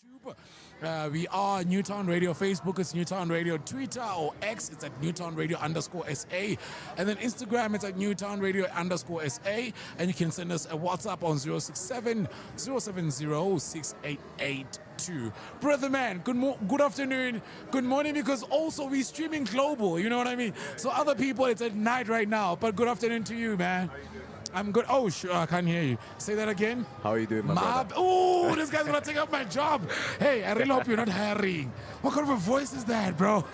YouTube. We are Newtown Radio. Facebook is Newtown Radio. Twitter or X, it's at Newtown Radio _SA. And then Instagram, it's at Newtown Radio _SA. And you can send us a WhatsApp on 067 070 6882. Brother man, good afternoon, good morning, because also we're streaming global, you know what I mean? So other people, it's at night right now, but good afternoon to you, man. I'm good. Oh, sure. I can't hear you. Say that again. How are you doing, my brother? Oh, this guy's going to take up my job. Hey, I really hope you're not hiring. What kind of a voice is that, bro?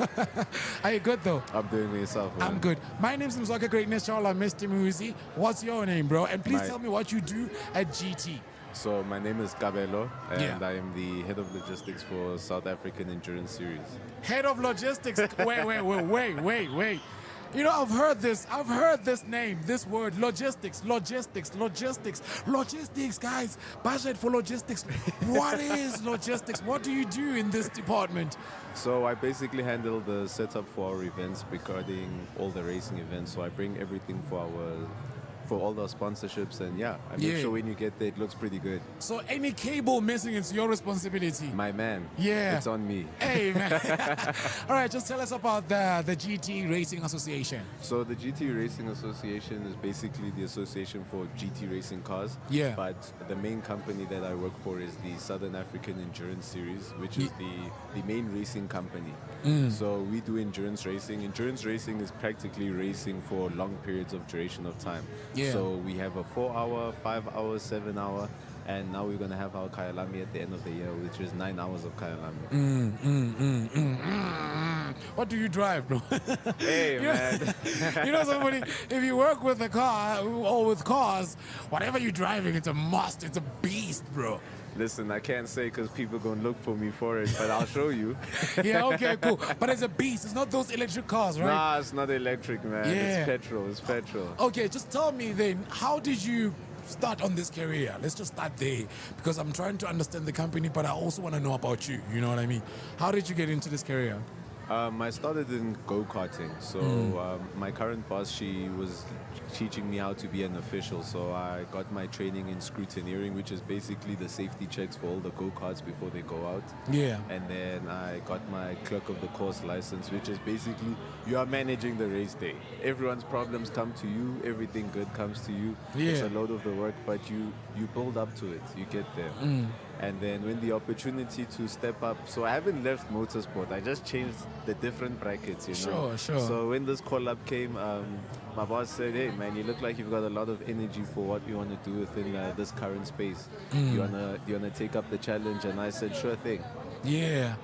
Are you good, though? I'm doing myself, man. I'm good. My name's Mzwaka Greatness Charla, Mr. Muzi. What's your name, bro? And please tell me what you do at GT. So my name is Kabelo, and I am the head of logistics for South African Endurance Series. Head of logistics? Wait. You know, I've heard this name, this word, logistics, guys, budget for logistics. What is logistics? What do you do in this department? So I basically handle the setup for our events regarding all the racing events. So I bring everything for all the sponsorships, and I make sure when you get there it looks pretty good. So any cable missing, it's your responsibility. My man. Yeah. It's on me. Hey, man. All right, just tell us about the GT Racing Association. So the GT Racing Association is basically the association for GT racing cars. Yeah. But the main company that I work for is the Southern African Endurance Series, which is the main racing company. So we do endurance racing. Endurance racing is practically racing for long periods of duration of time. Yeah. So we have a 4-hour, 5-hour, 7-hour, and now we're going to have our Kyalami at the end of the year, which is 9 hours of Kyalami. What do you drive, bro? Hey, man. You know, somebody, if you work with a car or with cars, whatever you're driving, it's a must. It's a beast, bro. Listen, I can't say because people going to look for me for it, but I'll show you. Yeah, okay, cool. But it's a beast. It's not those electric cars, right? Nah, it's not electric, man. Yeah. It's petrol. Okay, just tell me then, how did you start on this career? Let's just start there, because I'm trying to understand the company, but I also want to know about you. You know what I mean? How did you get into this career? I started in go-karting. So my current boss, she was teaching me how to be an official. So I got my training in scrutineering, which is basically the safety checks for all the go-karts before they go out. Yeah. And then I got my clerk of the course license, which is basically you are managing the race day. Everyone's problems come to you. Everything good comes to you. Yeah. It's a load of the work, but you build up to it. You get there. And then when the opportunity to step up, so I haven't left motorsport, I just changed the different brackets, you know. Sure. So when this call-up came, my boss said, hey man, you look like you've got a lot of energy for what you want to do within this current space. You wanna take up the challenge? And I said, sure thing. Yeah.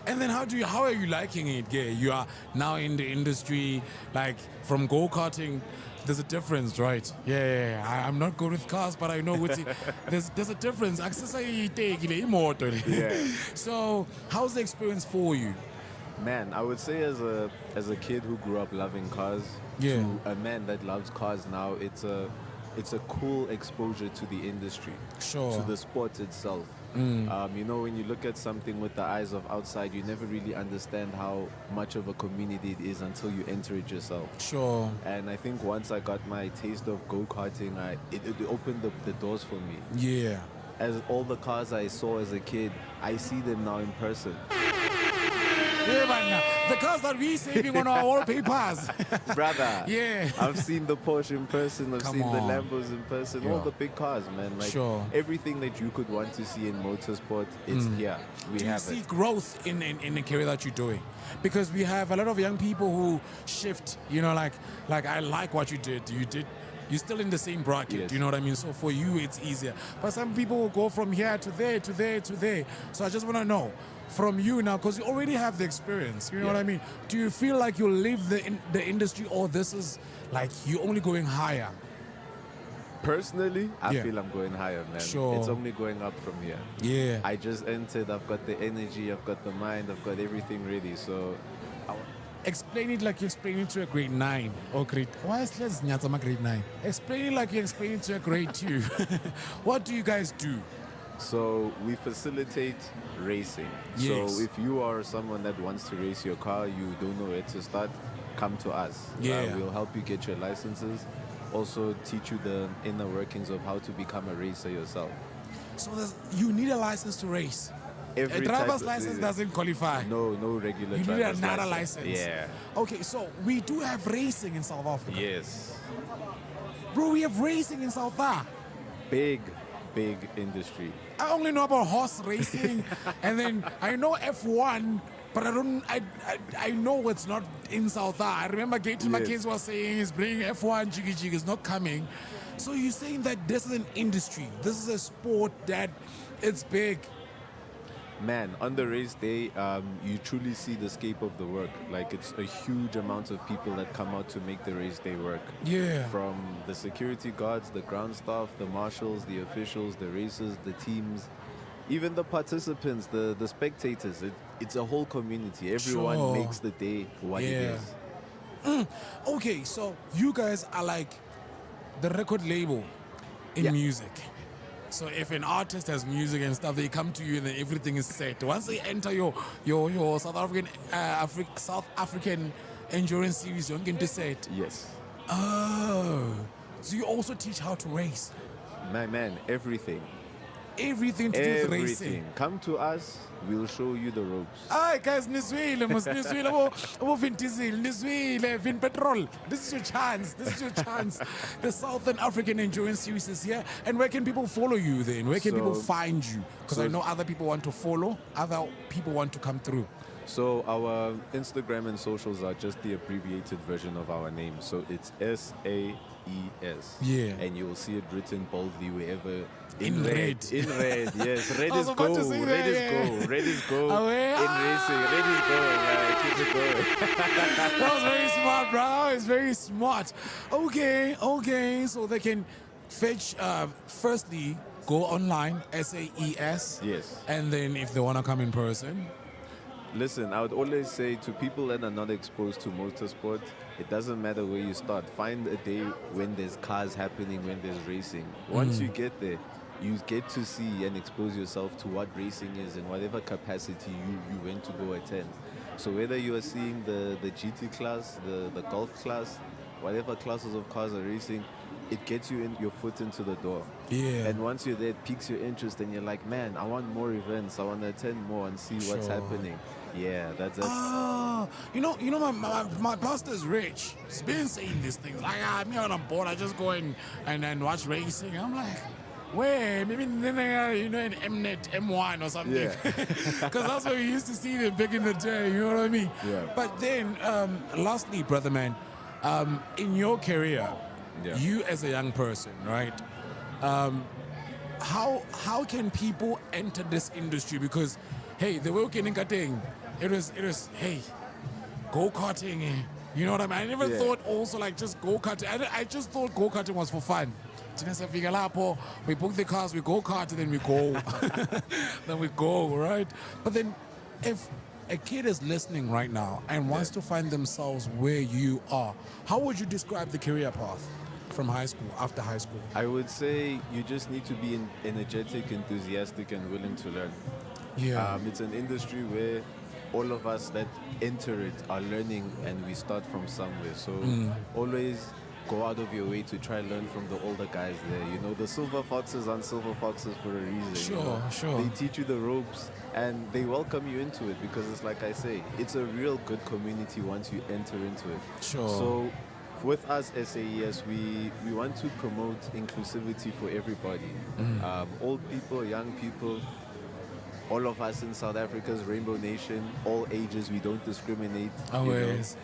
And then how are you liking it, Gay? You are now in the industry, like from go-karting. There's a difference, right? Yeah. I'm not good with cars, but I know there's a difference. Yeah. So how's the experience for you? Man, I would say as a kid who grew up loving cars, to a man that loves cars now, it's a cool exposure to the industry, to the sport itself. You know, when you look at something with the eyes of outside, you never really understand how much of a community it is until you enter it yourself. Sure. And I think once I got my taste of go-karting, it opened up the doors for me. Yeah. As all the cars I saw as a kid, I see them now in person. Yeah, man. The cars that we saving on our wallpapers. Brother. Yeah. I've seen the Porsche in person. I've seen the Lambos in person. All the big cars, man. Like everything that you could want to see in motorsport, it's here. Do you see growth in the career that you're doing? Because we have a lot of young people who shift. You know, like I like what you did. You're still in the same bracket, yes. You know what I mean? So for you, it's easier. But some people will go from here to there, to there, to there. So I just want to know, from you now, because you already have the experience, you know what I mean? Do you feel like you'll leave the industry, or this is like you're only going higher? Personally, I feel I'm going higher, man. Sure. It's only going up from here. Yeah. I just entered, I've got the energy, I've got the mind, I've got everything ready, so... Explain it like you explain it to a grade 9 or grade... Why is let's nyatama grade 9? Explain it like you explain it to a grade 2. What do you guys do? So we facilitate racing. Yes. So if you are someone that wants to race your car, you don't know where to start, come to us. Yeah. We'll help you get your licenses. Also teach you the inner workings of how to become a racer yourself. So you need a license to race? A driver's license doesn't qualify. No regular you driver's need another license. Yeah. Okay, so we do have racing in South Africa. Yes. Bro, we have racing in South Africa. Big industry. I only know about horse racing, and then I know F1, but I know it's not in South Africa. I remember Gaten Mackenzie was saying he's bringing F1, Jiggy is not coming. So you're saying that this is an industry, this is a sport that it's big. Man, on the race day, you truly see the scope of the work. Like, it's a huge amount of people that come out to make the race day work. Yeah. From the security guards, the ground staff, the marshals, the officials, the racers, the teams, even the participants, the spectators. It's a whole community. Everyone makes the day what it is. Okay, so you guys are like the record label in music. So if an artist has music and stuff, they come to you and then everything is set. Once they enter your South African endurance series, you're going to set. Yes. Oh, so you also teach how to race? My man, everything. Everything to do with racing. Come to us, we'll show you the ropes. Hi guys, niswile Vin Diesel, niswile Vin Petrol. This is your chance. The Southern African Endurance Series is here. And where can people follow you then? Where can people find you? Because I know other people want to follow, other people want to come through. So our Instagram and socials are just the abbreviated version of our name. So it's SAES. Yeah. And you will see it written boldly wherever. In red. In red, yes. Red is go. Red is go. Red is go. In racing. Red is go. Keep it going. That was very smart, bro. It's very smart. Okay. So they can fetch, firstly, go online, SAES. Yes. And then if they want to come in person. Listen, I would always say to people that are not exposed to motorsport, it doesn't matter where you start. Find a day when there's cars happening, when there's racing. Once you get there, you get to see and expose yourself to what racing is in whatever capacity you went to go attend. So whether you are seeing the GT class, the golf class, whatever classes of cars are racing, it gets you your foot into the door. Yeah. And once you're there, it piques your interest and you're like, man, I want more events. I want to attend more and see what's happening. Yeah, that's you know, my pastor's rich. He's been saying these things. Like, me on a board, I just go and watch racing. I'm like, wait, maybe an Mnet, M1 or something. Yeah. Because that's what we used to see them back in the day, you know what I mean? Yeah. But then, lastly, brother man, in your career, you as a young person, right? How can people enter this industry? Because, hey, the way it was, hey, go-karting, you know what I mean? I never thought also like just go-karting. I just thought go-karting was for fun. We book the cars, we go-kart, then we go. Then we go, right? But then if a kid is listening right now and wants to find themselves where you are, how would you describe the career path from high school, after high school? I would say you just need to be energetic, enthusiastic, and willing to learn. Yeah. It's an industry where all of us that enter it are learning, and we start from somewhere. So always go out of your way to try and learn from the older guys there. You know, the silver foxes aren't silver foxes for a reason. Sure. They teach you the ropes and they welcome you into it because it's like I say, it's a real good community once you enter into it. Sure. So with us, SAES, we want to promote inclusivity for everybody. Old people, young people, all of us in South Africa's Rainbow Nation, all ages, we don't discriminate. Always.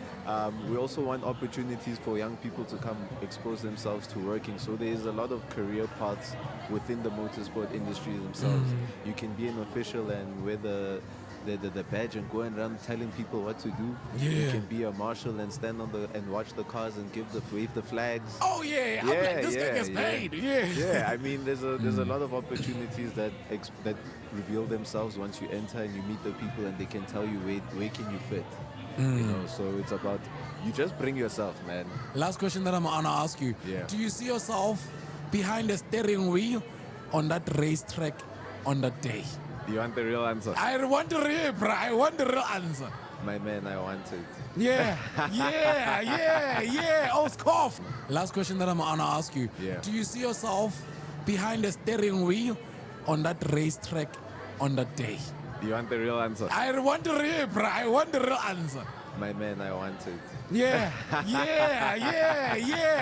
We also want opportunities for young people to come expose themselves to working. So there is a lot of career paths within the motorsport industry themselves. You can be an official and wear the badge and go around telling people what to do. You can be a marshal and stand and watch the cars and wave the flags. Oh yeah, I'm like, this guy gets paid. Yeah, I mean, there's a lot of opportunities that reveal themselves once you enter and you meet the people and they can tell you where can you fit. You know, so it's about you just bring yourself, man. Last question that I'm gonna ask you. Do you see yourself behind the steering wheel on that racetrack on that day? You want the real answer? I want the real answer. My man, I want it. Yeah. Oh, scoff. Last question that I'm gonna ask you. Do you see yourself behind the steering wheel on that racetrack on that day? You want the real answer? I want the real, bro. I want the real answer. My man, I want it. Yeah.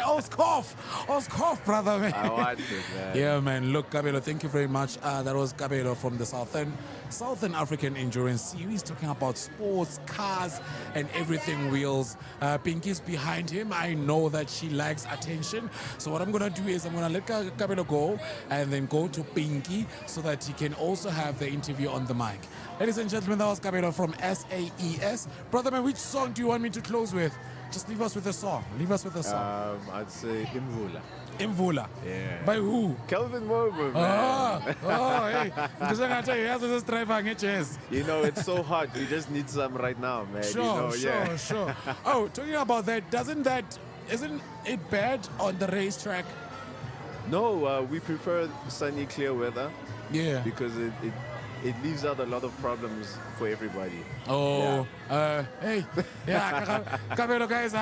Oskov, brother, man. I want it, man. Yeah, man. Look, Kabelo, thank you very much. That was Kabelo from the Southern African Endurance Series, talking about sports, cars, and everything wheels. Pinky's behind him. I know that she likes attention. So what I'm going to do is I'm going to let Kabelo go and then go to Pinky so that he can also have the interview on the mic. Ladies and gentlemen, that was Kabelo from SAES. Brother, man, which song do you want me to close with? Just leave us with a song. I'd say Imvula. Imvula? Yeah. By who? Kelvin Mober, man. Hey. You know, it's so hot. We just need some right now, man. Sure. Oh, talking about that, isn't it bad on the racetrack? No, we prefer sunny, clear weather. Yeah. Because it leaves out a lot of problems for everybody. Oh, yeah. Hey, yeah, Kabelo, guys,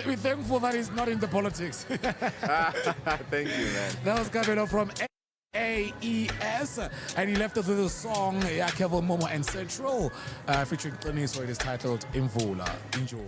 we're thankful that he's not in the politics. Thank you, man. That was Kabelo from AES, and he left us with a song, Kevin Momo and Central, featuring Tony, so it is titled Imvula. Enjoy.